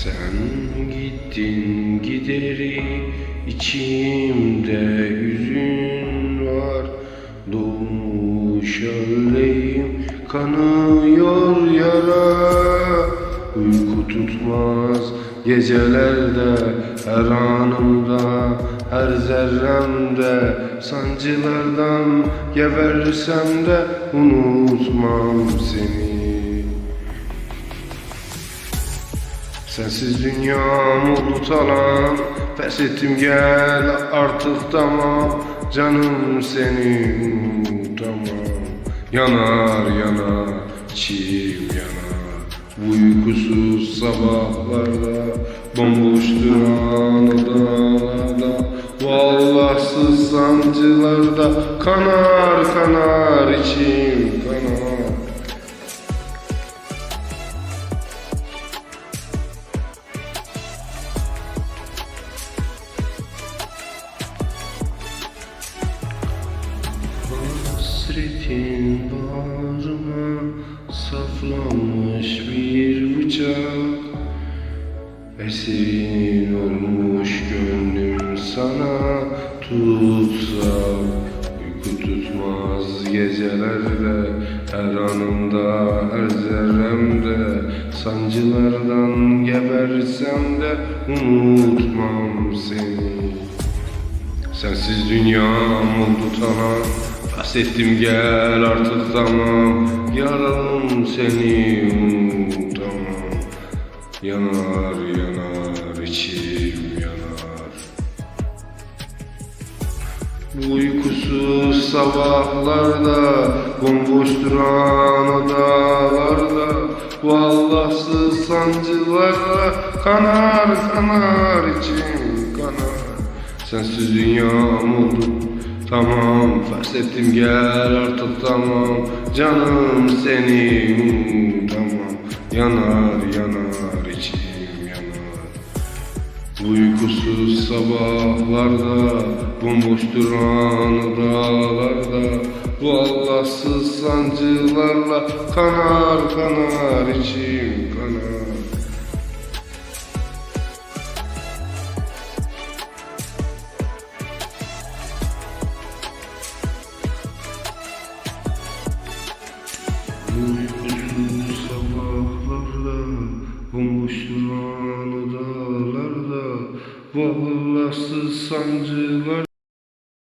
Sen gittin gideri, içimde hüzün var. Doğmuş haldeyim, kanıyor yara. Uyku tutmaz gecelerde, her anımda, her zerremde. Sancılardan gebersem de unutmam seni. Sensiz dünyam oldu talan, pes ettim gel artık tamam. Canım seni unutamam. Yanar yanar içim yanar, uykusuz sabahlarda, bomboş duran odalarda, bu Allahsız sancılarda kanar kanar içim kanar. Hasretin bağrıma saflanmış bir bıçak. Esirin olmuş gönlüm sana tutsak. Uyku tutmaz gecelerde, her anımda, her zerremde. Sancılardan gebersem de unutmam seni. Sensiz dünyam oldu tamam, hasrettim gel artık tamam. Yaralım seni unutamam. Yanar yanar içim yanar. Bu uykusuz sabahlarda, bomboş duran odalarda, bu Allahsız sancılarla kanar kanar içim kanar. Sensiz dünyam oldu tamam, feshettim gel artık tamam. Canım seni unutamam. Yanar yanar içim yanar. Uykusuz sabahlarda, bomboş duran odalarda, bu Allahsız sancılarla kanar kanar içim kanar. Uykusuz sabahlarda, bomboş duran odalarda, bu Allahsız sancılar